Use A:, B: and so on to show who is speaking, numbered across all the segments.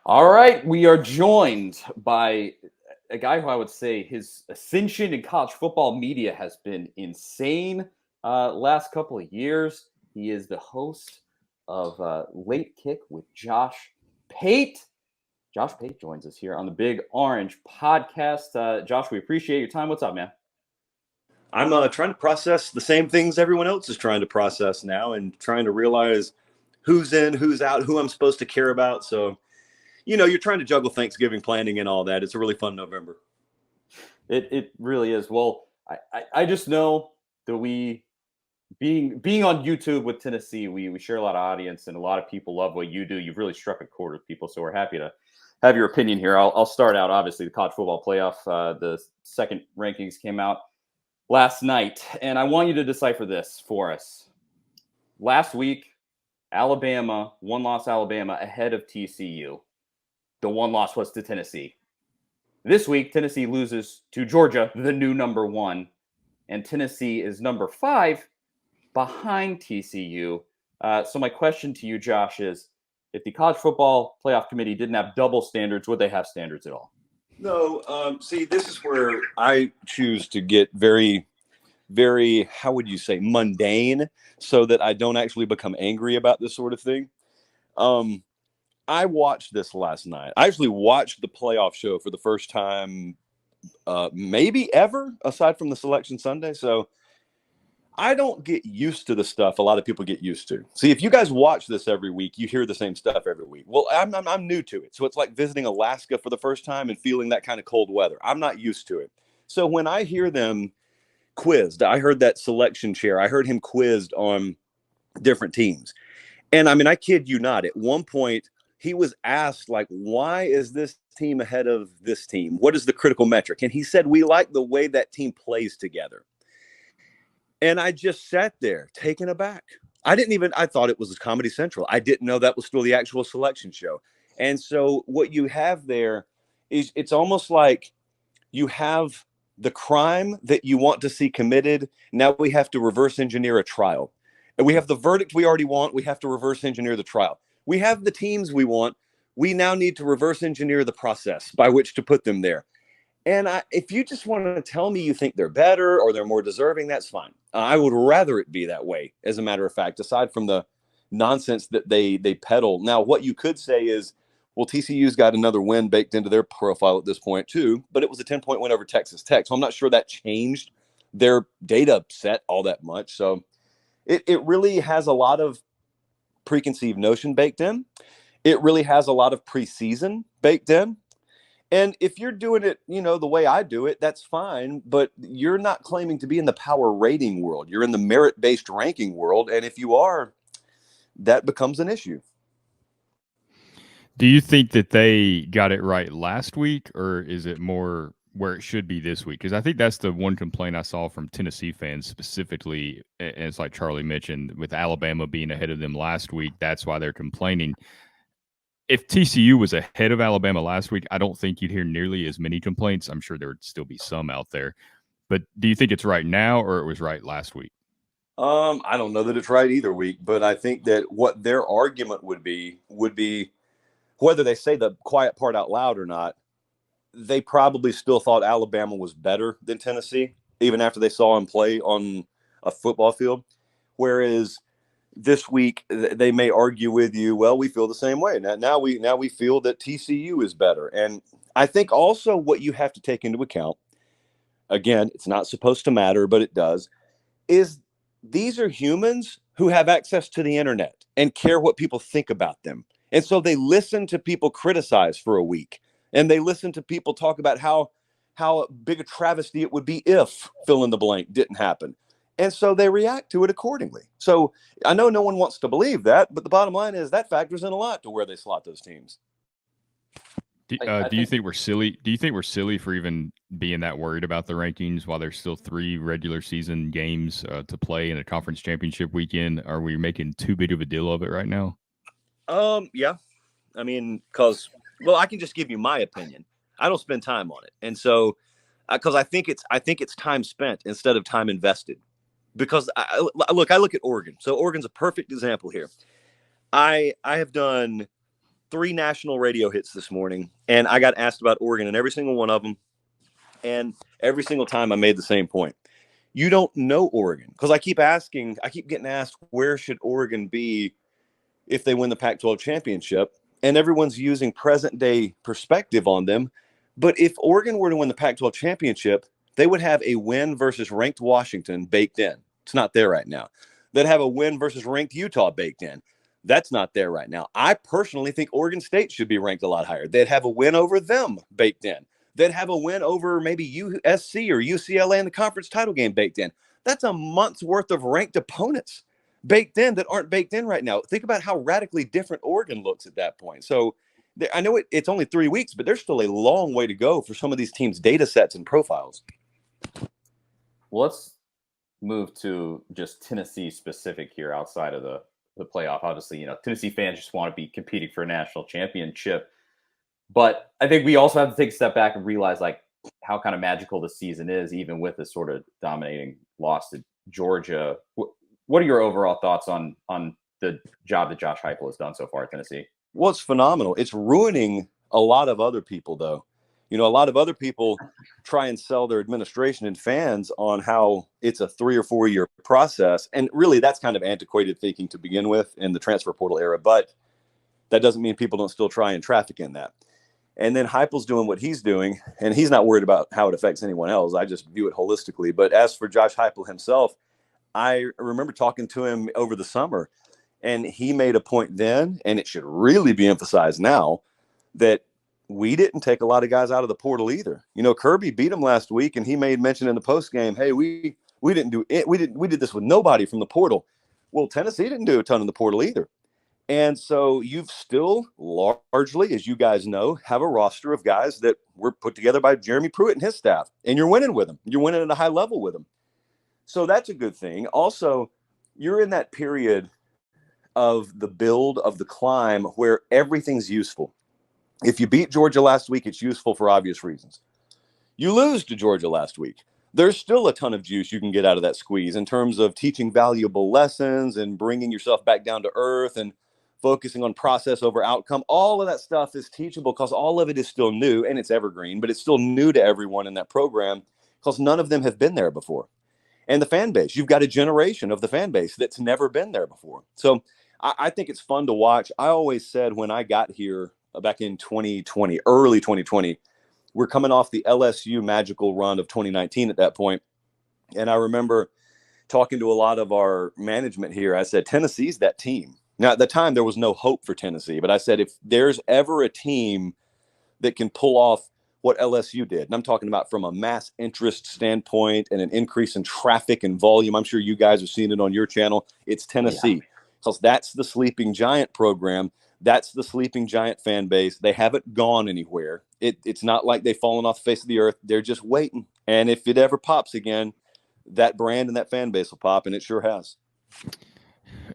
A: All right, we are joined by a guy who I would say his ascension in college football media has been insane last couple of years. He is the host of Late Kick with Josh Pate. Josh Pate joins us here on the Big Orange podcast. Josh, we appreciate your time. What's up, man?
B: I'm trying to process the same things everyone else is trying to process now and trying to realize who's in, who's out, who I'm supposed to care about. So, you're trying to juggle Thanksgiving planning and all that. It's a really fun November.
A: It really is. Well, I just know that we being on YouTube with Tennessee, we share a lot of audience and a lot of people love what you do. You've really struck a chord with people, so we're happy to have your opinion here. I'll start out. Obviously, the college football playoff, the second rankings came out last night, and I want you to decipher this for us. Last week, Alabama, one-loss Alabama ahead of TCU. The one loss was to Tennessee. This week, Tennessee loses to Georgia, the new number one, and Tennessee is number 5 behind TCU. So my question to you, Josh, is if the college football playoff committee didn't have double standards, would they have standards at all?
B: No, see, this is where I choose to get very, very, how would you say, mundane so that I don't actually become angry about this sort of thing. I watched this last night. I actually watched the playoff show for the first time, maybe ever, aside from the Selection Sunday. So I don't get used to the stuff a lot of people get used to. See, if you guys watch this every week, you hear the same stuff every week. Well, I'm new to it. So it's like visiting Alaska for the first time and feeling that kind of cold weather. I'm not used to it. So when I hear them quizzed, I heard that selection chair, I heard him quizzed on different teams. And I mean, I kid you not, at one point, he was asked, like, why is this team ahead of this team? What is the critical metric? And he said, we like the way that team plays together. And I just sat there taken aback. I thought it was Comedy Central. I didn't know that was still the actual selection show. And so what you have there is it's almost like you have the crime that you want to see committed. Now we have to reverse engineer a trial. And we have the verdict we already want. We have to reverse engineer the trial. We have the teams we want. We now need to reverse engineer the process by which to put them there. And if you just want to tell me you think they're better or they're more deserving, that's fine. I would rather it be that way, as a matter of fact, aside from the nonsense that they peddle. Now, what you could say is, well, TCU's got another win baked into their profile at this point, too, but it was a 10-point win over Texas Tech. So I'm not sure that changed their data set all that much. So it really has a lot of preconceived notion baked in. It really has a lot of preseason baked in. And if you're doing it, the way I do it, that's fine. But you're not claiming to be in the power rating world. You're in the merit-based ranking world. And if you are, that becomes an issue.
C: Do you think that they got it right last week, or is it more where it should be this week? Because I think that's the one complaint I saw from Tennessee fans specifically. And it's like Charlie mentioned, with Alabama being ahead of them last week, that's why they're complaining. If TCU was ahead of Alabama last week, I don't think you'd hear nearly as many complaints. I'm sure there would still be some out there. But do you think it's right now or it was right last week?
B: I don't know that it's right either week, but I think that what their argument would be whether they say the quiet part out loud or not, they probably still thought Alabama was better than Tennessee, even after they saw him play on a football field. Whereas this week they may argue with you, well, we feel the same way. Now we feel that TCU is better. And I think also what you have to take into account, again, it's not supposed to matter, but it does, is these are humans who have access to the internet and care what people think about them. And so they listen to people criticize for a week, and they listen to people talk about how big a travesty it would be if fill in the blank didn't happen. And so they react to it accordingly. So I know no one wants to believe that, but the bottom line is that factors in a lot to where they slot those teams.
C: Do you think we're silly? Do you think we're silly for even being that worried about the rankings while there's still 3 regular season games to play in a conference championship weekend? Are we making too big of a deal of it right now?
B: Yeah. I mean, I can just give you my opinion. I don't spend time on it, and so because I think it's time spent instead of time invested. Because I look at Oregon. So Oregon's a perfect example here. I have done 3 national radio hits this morning, and I got asked about Oregon in every single one of them. And every single time I made the same point. You don't know Oregon, because I keep getting asked, where should Oregon be if they win the Pac-12 championship? And everyone's using present day perspective on them. But if Oregon were to win the Pac-12 championship, they would have a win versus ranked Washington baked in. It's not there right now. They'd have a win versus ranked Utah baked in. That's not there right now. I personally think Oregon State should be ranked a lot higher. They'd have a win over them baked in. They'd have a win over maybe USC or UCLA in the conference title game baked in. That's a month's worth of ranked opponents baked in that aren't baked in right now. Think about how radically different Oregon looks at that point. So I know it's only 3 weeks, but there's still a long way to go for some of these teams' data sets and profiles.
A: Well, let's move to just Tennessee specific here outside of the playoff. Obviously, Tennessee fans just want to be competing for a national championship. But I think we also have to take a step back and realize like how kind of magical the season is, even with this sort of dominating loss to Georgia. What are your overall thoughts on the job that Josh Heupel has done so far at Tennessee?
B: Well, it's phenomenal. It's ruining a lot of other people, though. A lot of other people try and sell their administration and fans on how it's a 3 or 4 year process. And really, that's kind of antiquated thinking to begin with in the transfer portal era. But that doesn't mean people don't still try and traffic in that. And then Heupel's doing what he's doing, and he's not worried about how it affects anyone else. I just view it holistically. But as for Josh Heupel himself, I remember talking to him over the summer, and he made a point then, and it should really be emphasized now, that we didn't take a lot of guys out of the portal either. Kirby beat him last week, and he made mention in the post game, hey, we didn't do it. We did this with nobody from the portal. Well, Tennessee didn't do a ton in the portal either. And so you've still largely, as you guys know, have a roster of guys that were put together by Jeremy Pruitt and his staff, and you're winning with them. You're winning at a high level with them. So that's a good thing. Also, you're in that period of the build, of the climb, where everything's useful. If you beat Georgia last week, it's useful for obvious reasons. You lose to Georgia last week, there's still a ton of juice you can get out of that squeeze in terms of teaching valuable lessons and bringing yourself back down to earth and focusing on process over outcome. All of that stuff is teachable because all of it is still new, and it's evergreen, but it's still new to everyone in that program because none of them have been there before. And the fan base, you've got a generation of the fan base that's never been there before. So I think it's fun to watch. I always said when I got here back in 2020, early 2020, we're coming off the LSU magical run of 2019 at that point. And I remember talking to a lot of our management here. I said, Tennessee's that team. Now, at the time, there was no hope for Tennessee, but I said, if there's ever a team that can pull off what LSU did, and I'm talking about from a mass interest standpoint and an increase in traffic and volume, I'm sure you guys are seeing it on your channel, it's Tennessee. Because that's the sleeping giant program. That's the sleeping giant fan base. They haven't gone anywhere. It's not like they've fallen off the face of the earth. They're just waiting. And if it ever pops again, that brand and that fan base will pop, and it sure has.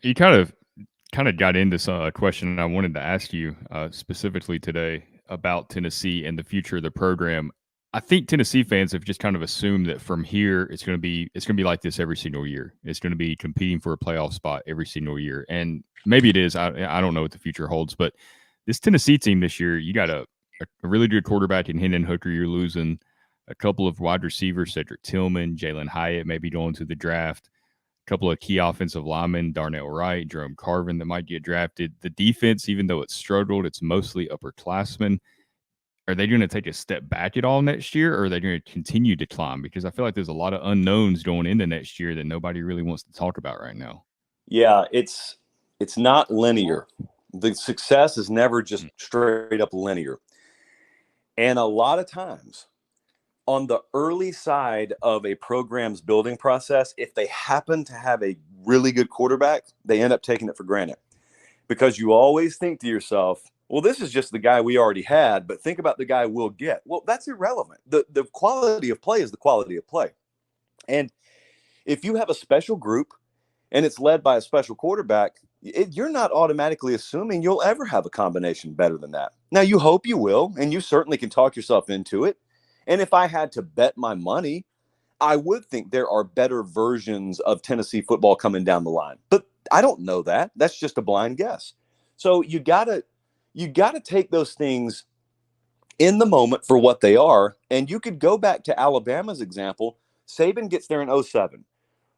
C: You kind of got into a question I wanted to ask you specifically today about Tennessee and the future of the program. I think Tennessee fans have just kind of assumed that from here it's going to be like this every single year. It's going to be competing for a playoff spot every single year, and maybe it is. I don't know what the future holds, but this Tennessee team this year, you got a really good quarterback in Hendon Hooker. You're losing a couple of wide receivers, Cedric Tillman, Jalen Hyatt, maybe going to the draft. A couple of key offensive linemen, Darnell Wright, Jerome Carvin, that might get drafted. The defense, even though it's struggled, it's mostly upperclassmen. Are they going to take a step back at all next year, or are they going to continue to climb? Because I feel like there's a lot of unknowns going into next year that nobody really wants to talk about right now.
B: Yeah, it's not linear. The success is never just straight up linear. And a lot of times, on the early side of a program's building process, if they happen to have a really good quarterback, they end up taking it for granted. Because you always think to yourself, well, this is just the guy we already had, but think about the guy we'll get. Well, that's irrelevant. The quality of play is the quality of play. And if you have a special group and it's led by a special quarterback, you're not automatically assuming you'll ever have a combination better than that. Now, you hope you will, and you certainly can talk yourself into it. And if I had to bet my money, I would think there are better versions of Tennessee football coming down the line. But I don't know that. That's just a blind guess. So you gotta you got to take those things in the moment for what they are. And you could go back to Alabama's example. Saban gets there in 2007.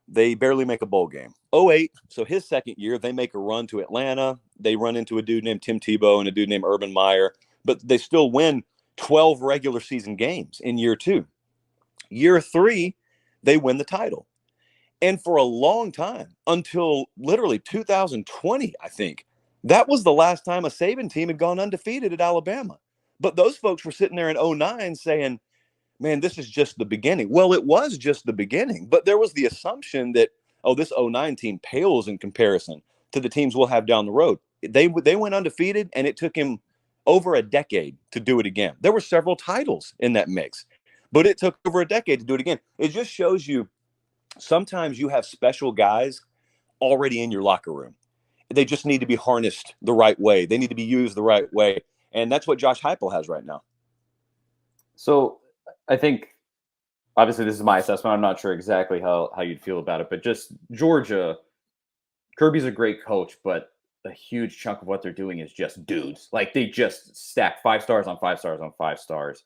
B: They barely make a bowl game. 2008, so his second year, they make a run to Atlanta. They run into a dude named Tim Tebow and a dude named Urban Meyer, but they still win 12 regular season games in year 2. Year 3, they win the title. And for a long time, until literally 2020, I think, that was the last time a Saban team had gone undefeated at Alabama. But those folks were sitting there in 2009 saying, man, this is just the beginning. Well, it was just the beginning, but there was the assumption that, oh, this 2009 team pales in comparison to the teams we'll have down the road. They went undefeated, and it took him over a decade to do it again. There were several titles in that mix, but it took over a decade to do it again. It just shows you sometimes you have special guys already in your locker room. They just need to be harnessed the right way. They need to be used the right way. And that's what Josh Heupel has right now.
A: So I think, obviously, this is my assessment. I'm not sure exactly how you'd feel about it, but just Georgia, Kirby's a great coach, but a huge chunk of what they're doing is just dudes. Like, they just stack 5 stars on 5 stars on 5 stars.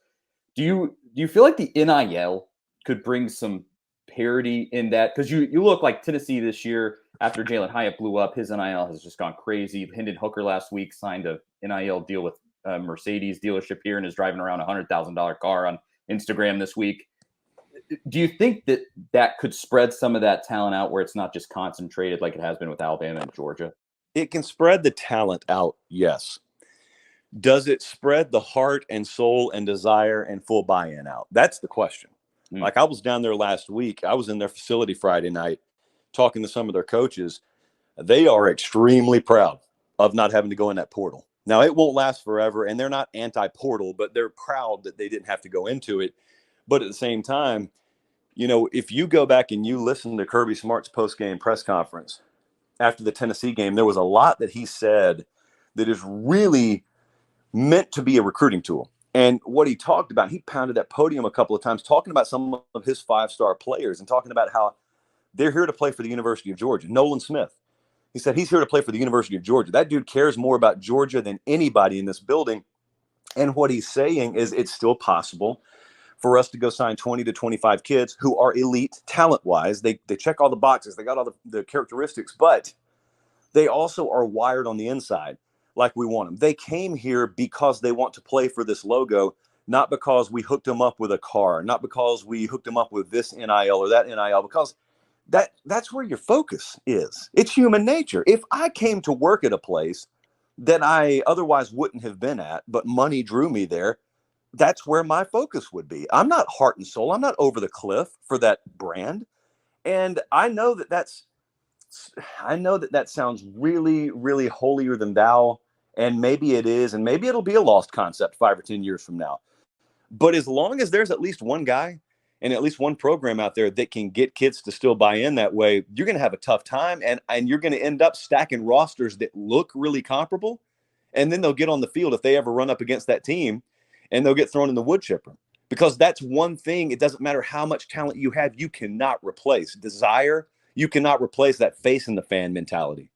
A: Do you feel like the NIL could bring some parity in that? Because you look like Tennessee this year, after Jalen Hyatt blew up, his NIL has just gone crazy. Hendon Hooker last week signed a NIL deal with a Mercedes dealership here and is driving around a $100,000 car on Instagram this week. Do you think that could spread some of that talent out where it's not just concentrated like it has been with Alabama and Georgia?
B: It can spread the talent out, yes. Does it spread the heart and soul and desire and full buy-in out? That's the question. Like, I was down there last week. I was in their facility Friday night talking to some of their coaches. They are extremely proud of not having to go in that portal. Now, it won't last forever, and they're not anti-portal, but they're proud that they didn't have to go into it. But at the same time, you know, if you go back and you listen to Kirby Smart's post-game press conference after the Tennessee game, there was a lot that he said that is really meant to be a recruiting tool. And what he talked about, he pounded that podium a couple of times talking about some of his 5-star players and talking about how they're here to play for the University of Georgia. Nolan Smith, he said he's here to play for the University of Georgia. That dude cares more about Georgia than anybody in this building. And what he's saying is it's still possible for us to go sign 20 to 25 kids who are elite talent-wise. They check all the boxes. They got all the characteristics, but they also are wired on the inside like we want them. They came here because they want to play for this logo, not because we hooked them up with a car, not because we hooked them up with this NIL or that NIL, because that's where your focus is. It's human nature. If I came to work at a place that I otherwise wouldn't have been at, but money drew me there, that's where my focus would be. I'm not heart and soul. I'm not over the cliff for that brand. And I know that sounds really, really holier than thou. And maybe it is, and maybe it'll be a lost concept 5 or 10 years from now. But as long as there's at least one guy and at least one program out there that can get kids to still buy in that way, you're going to have a tough time, and you're going to end up stacking rosters that look really comparable, and then they'll get on the field if they ever run up against that team, and they'll get thrown in the wood chipper. Because that's one thing, it doesn't matter how much talent you have, you cannot replace desire. You cannot replace that face in the fan mentality.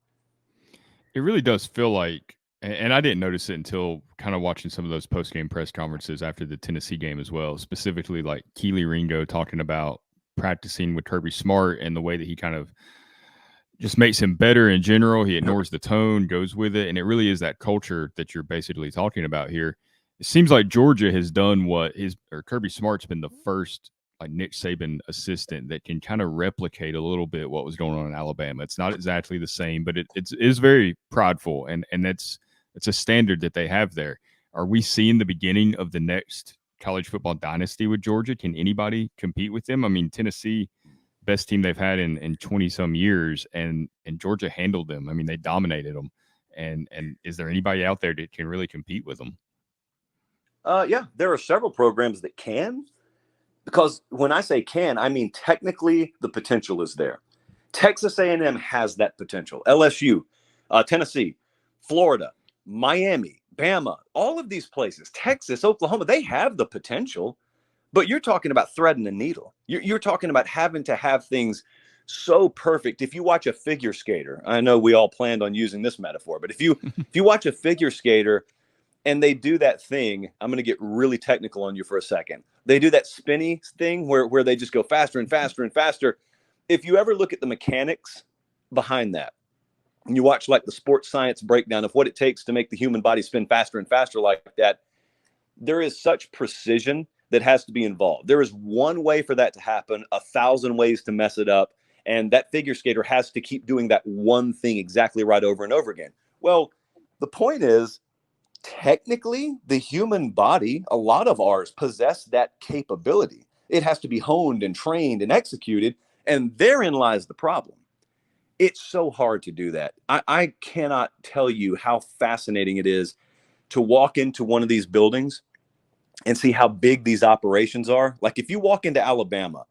C: It really does feel like, and I didn't notice it until kind of watching some of those post-game press conferences after the Tennessee game as well, specifically like Keely Ringo talking about practicing with Kirby Smart and the way that he kind of just makes him better in general. He ignores the tone, goes with it, and it really is that culture that you're basically talking about here. It seems like Georgia has done what Kirby Smart's been the first like Nick Saban assistant that can kind of replicate a little bit what was going on in Alabama. It's not exactly the same, but it is very prideful, and it's a standard that they have there. Are we seeing the beginning of the next college football dynasty with Georgia? Can anybody compete with them? I mean, Tennessee, best team they've had in 20 some years, and Georgia handled them. I mean, they dominated them. And is there anybody out there that can really compete with them?
B: Yeah, there are several programs that can, because when I say can, I mean technically the potential is there. Texas A&M has that potential. LSU, Tennessee, Florida, Miami, Bama, all of these places, Texas, Oklahoma, they have the potential, but you're talking about threading the needle. You're talking about having to have things so perfect. If you watch a figure skater, I know we all planned on using this metaphor, but if you watch a figure skater, and they do that thing. I'm going to get really technical on you for a second. They do that spinny thing where they just go faster and faster and faster. If you ever look at the mechanics behind that, and you watch like the sports science breakdown of what it takes to make the human body spin faster and faster like that, there is such precision that has to be involved. There is one way for that to happen, 1,000 ways to mess it up. And that figure skater has to keep doing that one thing exactly right over and over again. Well, the point is, technically, the human body, a lot of ours, possess that capability. It has to be honed and trained and executed. And therein lies the problem. It's so hard to do that. I cannot tell you how fascinating it is to walk into one of these buildings and see how big these operations are. Like if you walk into Alabama,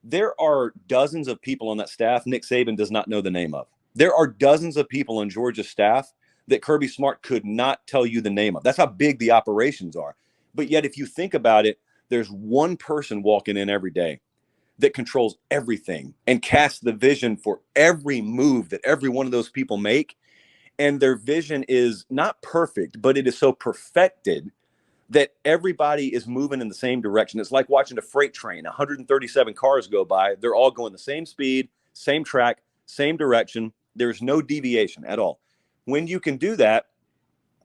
B: there are dozens of people on that staff Nick Saban does not know the name of. There are dozens of people on Georgia's staff that Kirby Smart could not tell you the name of. That's how big the operations are. But yet, if you think about it, there's one person walking in every day that controls everything and casts the vision for every move that every one of those people make. And their vision is not perfect, but it is so perfected that everybody is moving in the same direction. It's like watching a freight train, 137 cars go by. They're all going the same speed, same track, same direction. There's no deviation at all. When you can do that,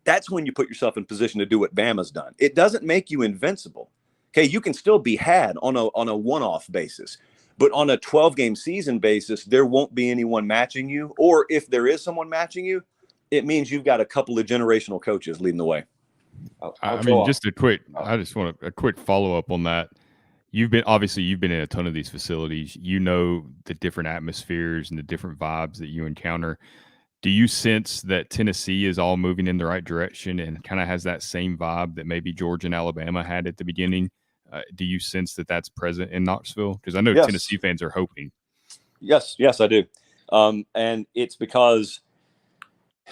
B: that's when you put yourself in position to do what Bama's done. It doesn't make you invincible. Okay, you can still be had on a one-off basis, but on a 12-game season basis, there won't be anyone matching you. Or if there is someone matching you, it means you've got a couple of generational coaches leading the way.
C: I mean, just a quick follow-up on that. You've been in a ton of these facilities. You know the different atmospheres and the different vibes that you encounter. Do you sense that Tennessee is all moving in the right direction and kind of has that same vibe that maybe Georgia and Alabama had at the beginning? Do you sense that that's present in Knoxville? Because I know
B: Yes.
C: Tennessee fans are hoping.
B: Yes, I do. And it's because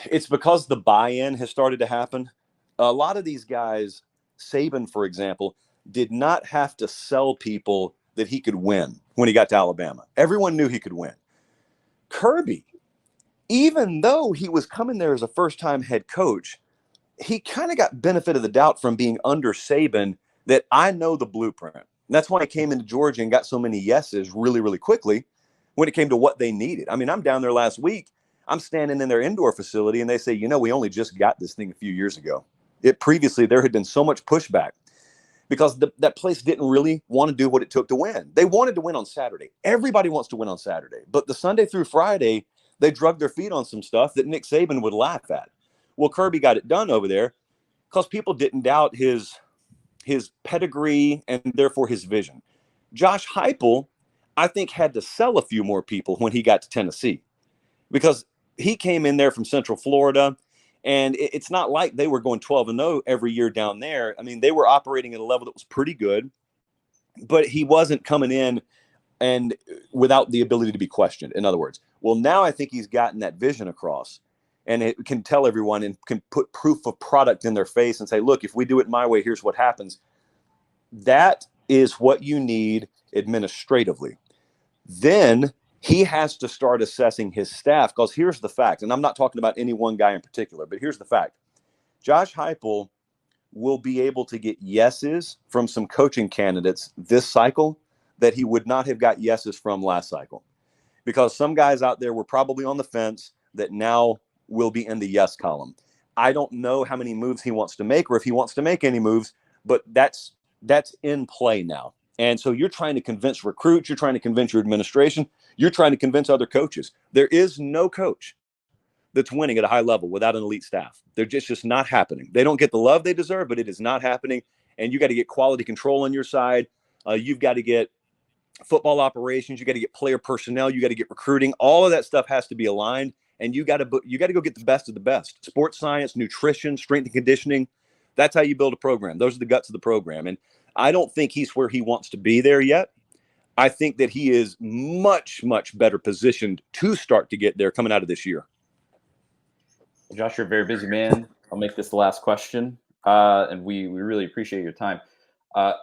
B: the buy-in has started to happen. A lot of these guys, Saban, for example, did not have to sell people that he could win when he got to Alabama. Everyone knew he could win. Kirby, even though he was coming there as a first-time head coach, he kind of got benefit of the doubt from being under Saban that I know the blueprint. And that's why he came into Georgia and got so many yeses really, really quickly when it came to what they needed. I mean, I'm down there last week. I'm standing in their indoor facility and they say, we only just got this thing a few years ago. Previously, there had been so much pushback because that place didn't really want to do what it took to win. They wanted to win on Saturday. Everybody wants to win on Saturday. But the Sunday through Friday, they drug their feet on some stuff that Nick Saban would laugh at. Well, Kirby got it done over there because people didn't doubt his pedigree and therefore his vision. Josh Heupel, I think, had to sell a few more people when he got to Tennessee because he came in there from Central Florida, and it's not like they were going 12-0 every year down there. I mean, they were operating at a level that was pretty good, but he wasn't coming in and without the ability to be questioned. In other words, well, now I think he's gotten that vision across, and it can tell everyone and can put proof of product in their face and say, look, if we do it my way, here's what happens. That is what you need administratively. Then he has to start assessing his staff, because here's the fact, and I'm not talking about any one guy in particular, but here's the fact. Josh Heupel will be able to get yeses from some coaching candidates this cycle that he would not have got yeses from last cycle, because some guys out there were probably on the fence that now will be in the yes column. I don't know how many moves he wants to make or if he wants to make any moves, but that's in play now. And so you're trying to convince recruits, you're trying to convince your administration, you're trying to convince other coaches. There is no coach that's winning at a high level without an elite staff. They're just not happening. They don't get the love they deserve, but it is not happening. And you got to get quality control on your side. You've got to get football operations. You got to get player personnel. You got to get recruiting. All of that stuff has to be aligned. And you got to go get the best of the best. Sports science, nutrition, strength and conditioning. That's how you build a program. Those are the guts of the program. And I don't think he's where he wants to be there yet. I think that he is much, much better positioned to start to get there coming out of this year.
A: Josh, you're a very busy man. I'll make this the last question. And we really appreciate your time. I'm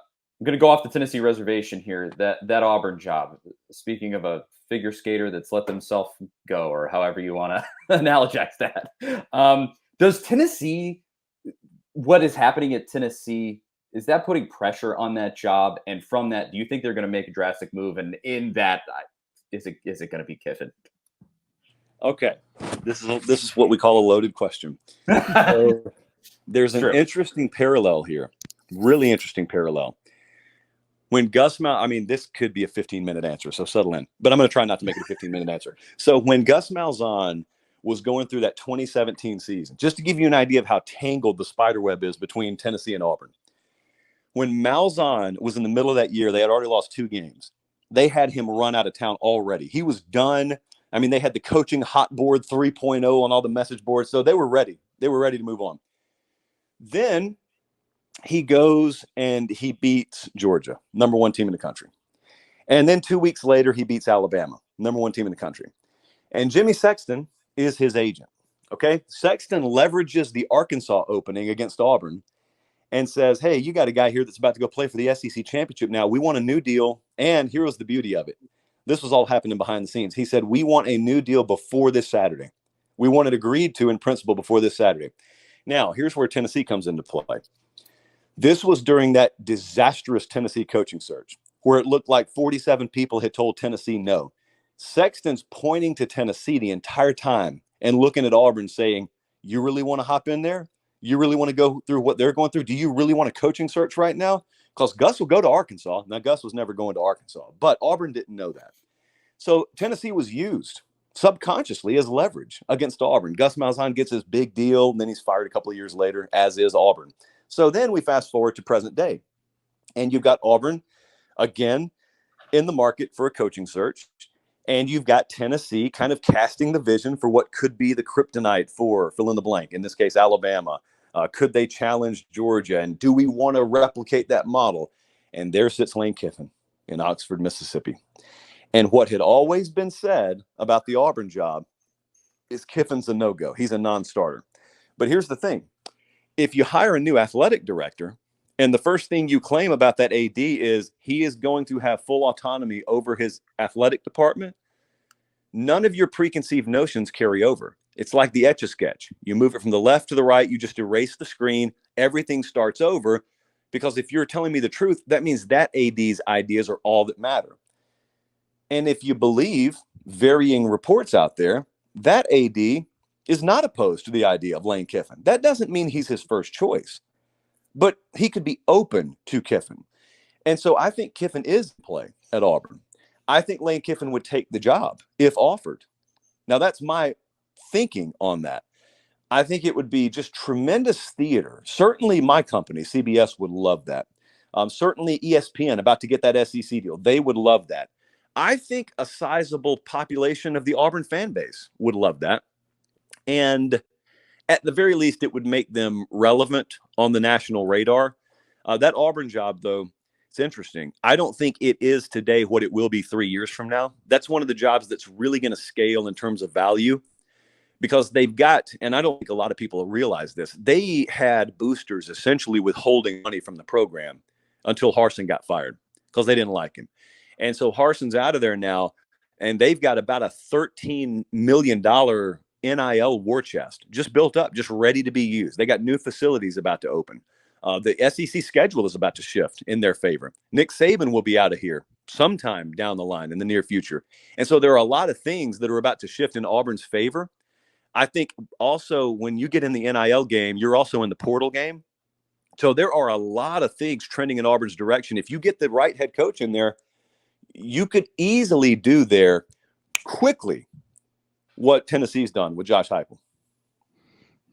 A: going to go off the Tennessee reservation here. That Auburn job, speaking of a figure skater that's let themselves go, or however you want to analogize that. Does Tennessee what is happening at Tennessee, is that putting pressure on that job? And from that, do you think they're going to make a drastic move? And in that, is it going to be Kiffin?
B: Okay, this is what we call a loaded question. So there's an interesting parallel here, really interesting parallel. When Gus Malzahn, this could be a 15-minute answer, so settle in. But I'm going to try not to make it a 15-minute answer. So when Gus Malzahn was going through that 2017 season, just to give you an idea of how tangled the spiderweb is between Tennessee and Auburn. When Malzahn was in the middle of that year, they had already lost 2 games. They had him run out of town already. He was done. They had the coaching hot board 3.0 on all the message boards, so they were ready. They were ready to move on. Then he goes and he beats Georgia, number 1 team in the country. And then 2 weeks later, he beats Alabama, number 1 team in the country. And Jimmy Sexton is his agent. Okay. Sexton leverages the Arkansas opening against Auburn and says, hey, you got a guy here that's about to go play for the SEC championship now. We want a new deal. And here was the beauty of it. This was all happening behind the scenes. He said, we want a new deal before this Saturday. We want it agreed to in principle before this Saturday. Now, here's where Tennessee comes into play. This was during that disastrous Tennessee coaching search where it looked like 47 people had told Tennessee no. Sexton's pointing to Tennessee the entire time and looking at Auburn saying, you really want to hop in there? You really want to go through what they're going through? Do you really want a coaching search right now? Because Gus will go to Arkansas. Now, Gus was never going to Arkansas, but Auburn didn't know that. So Tennessee was used subconsciously as leverage against Auburn. Gus Malzahn gets his big deal, and then he's fired a couple of years later, as is Auburn. So then we fast forward to present day, and you've got Auburn again in the market for a coaching search, and you've got Tennessee kind of casting the vision for what could be the kryptonite for fill in the blank, in this case, Alabama. Could they challenge Georgia, and do we want to replicate that model? And there sits Lane Kiffin in Oxford, Mississippi. And what had always been said about the Auburn job is Kiffin's a no-go. He's a non-starter. But here's the thing. If you hire a new athletic director, and the first thing you claim about that AD is he is going to have full autonomy over his athletic department, none of your preconceived notions carry over. It's like the Etch-a-Sketch. You move it from the left to the right, you just erase the screen, everything starts over, because if you're telling me the truth, that means that AD's ideas are all that matter. And if you believe varying reports out there, that AD is not opposed to the idea of Lane Kiffin. That doesn't mean he's his first choice, but he could be open to Kiffin. And so I think Kiffin is in play at Auburn. I think Lane Kiffin would take the job if offered. Now, that's my thinking on that. I think it would be just tremendous theater. Certainly my company, CBS, would love that. Certainly ESPN, about to get that SEC deal, they would love that. I think a sizable population of the Auburn fan base would love that. And at the very least, it would make them relevant on the national radar. That Auburn job, though, it's interesting. I don't think it is today what it will be 3 years from now. That's one of the jobs that's really going to scale in terms of value, because they've got, and I don't think a lot of people realize this, they had boosters essentially withholding money from the program until Harsin got fired because they didn't like him. And so Harsin's out of there now, and they've got about a $13 million NIL war chest just built up, just ready to be used. They got new facilities about to open. The SEC schedule is about to shift in their favor. Nick Saban will be out of here sometime down the line in the near future. And so there are a lot of things that are about to shift in Auburn's favor. I think also when you get in the NIL game, you're also in the portal game. So there are a lot of things trending in Auburn's direction. If you get the right head coach in there, you could easily do there quickly what Tennessee's done with Josh Heupel.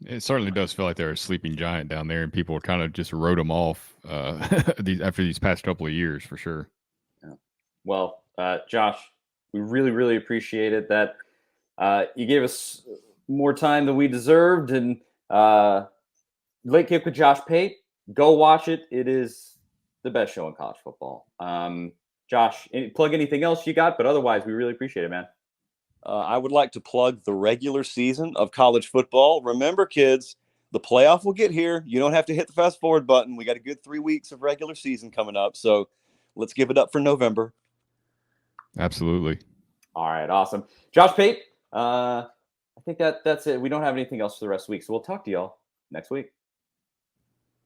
C: It certainly does feel like they're a sleeping giant down there, and people kind of just wrote them off after these past couple of years, for sure.
A: Yeah. Well, Josh, we really, really appreciated that. You gave us more time than we deserved, and Late Kick with Josh Pate. Go watch it. It is the best show in college football. Josh, plug anything else you got, but otherwise, we really appreciate it, man.
B: I would like to plug the regular season of college football. Remember, kids, the playoff will get here. You don't have to hit the fast forward button. We got a good 3 weeks of regular season coming up, so let's give it up for November.
C: Absolutely.
A: All right, awesome. Josh Pate, I think that's it. We don't have anything else for the rest of the week, so we'll talk to y'all next week.